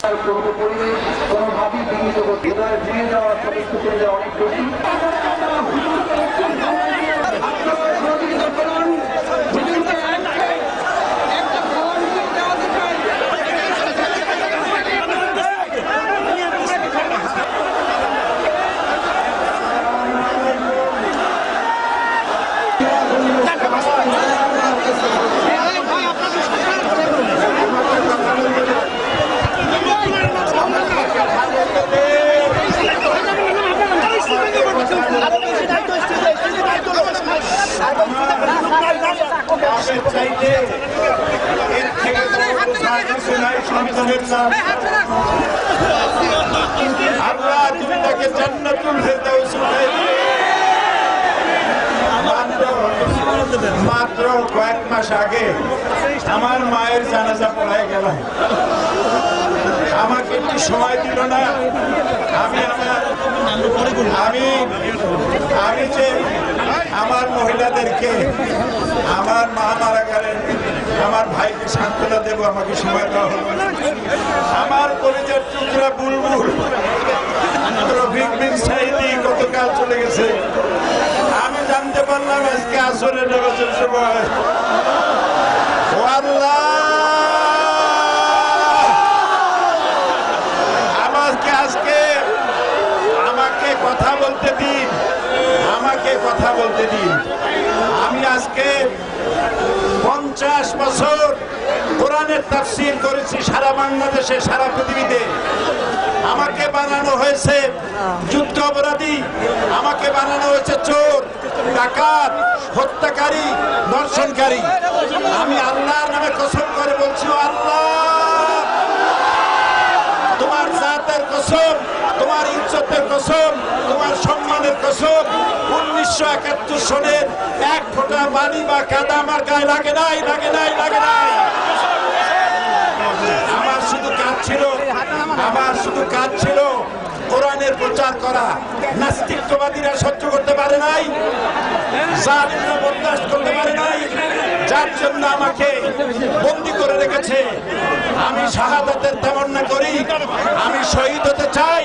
কোনো পরিবেশ কোনোভাবেই বিঘ্নিত করতে হৃদয়ে ভেঙে যাওয়ার পরিস্থিতি অনেক বেশি। আল্লাহ তুমি তাকে জান্নাতুল ফেরদাউস মাত্র কয়েক মাস আগে আমার মায়ের জানাজা পড়ায় গেল। আমাকে একটু সময় দিল না। আমি যে আমার মহিলাদেরকে আমার মা মারা গেলেন, আমার ভাইকে সান্ত্বনা দেবো, আমাকে সময় দেওয়া হলো। আমার কলেজের টুকরা বুলবুল রফিক বিন সাইদি গতকাল চলে গেছে। আমি জানতে পারলাম আজকে আসরের নামাজের সময়। ও আল্লাহ, আমাকে কথা বলতে দিন, আমাকে কথা বলতে দিন। আমি আজকে 50 বছর কোরআনের তাফসীর করেছি সারা বাংলাদেশে, সারা পৃথিবীতে। আমাকে বানানো হয়েছে যুদ্ধ অপরাধী, আমাকে বানানো হয়েছে চোর, ডাকাত, হত্যাকারী, ধর্ষণকারী। আমি আল্লাহর নামে কসম করে বলছি, আল্লাহ তোমার জাতের কসম, তোমার ইজ্জতের কসম, তোমার সম্মানের কসম, 1971 সনের এক ফোঁটা পানি বা কাদা আমার গায়ে লাগে নাই, লাগে নাই, লাগে নাই। আমার শুধু কাজ ছিল কোরআনের প্রচার করা। নাস্তিকবাদীরা সহ্য করতে পারে নাই, জালিমরা বরদাস্ত করতে পারে নাই, যার জন্য আমাকে বন্দী করে রেখেছে। আমি শাহাদাতের তামান্না করি, আমি শহীদ হতে চাই।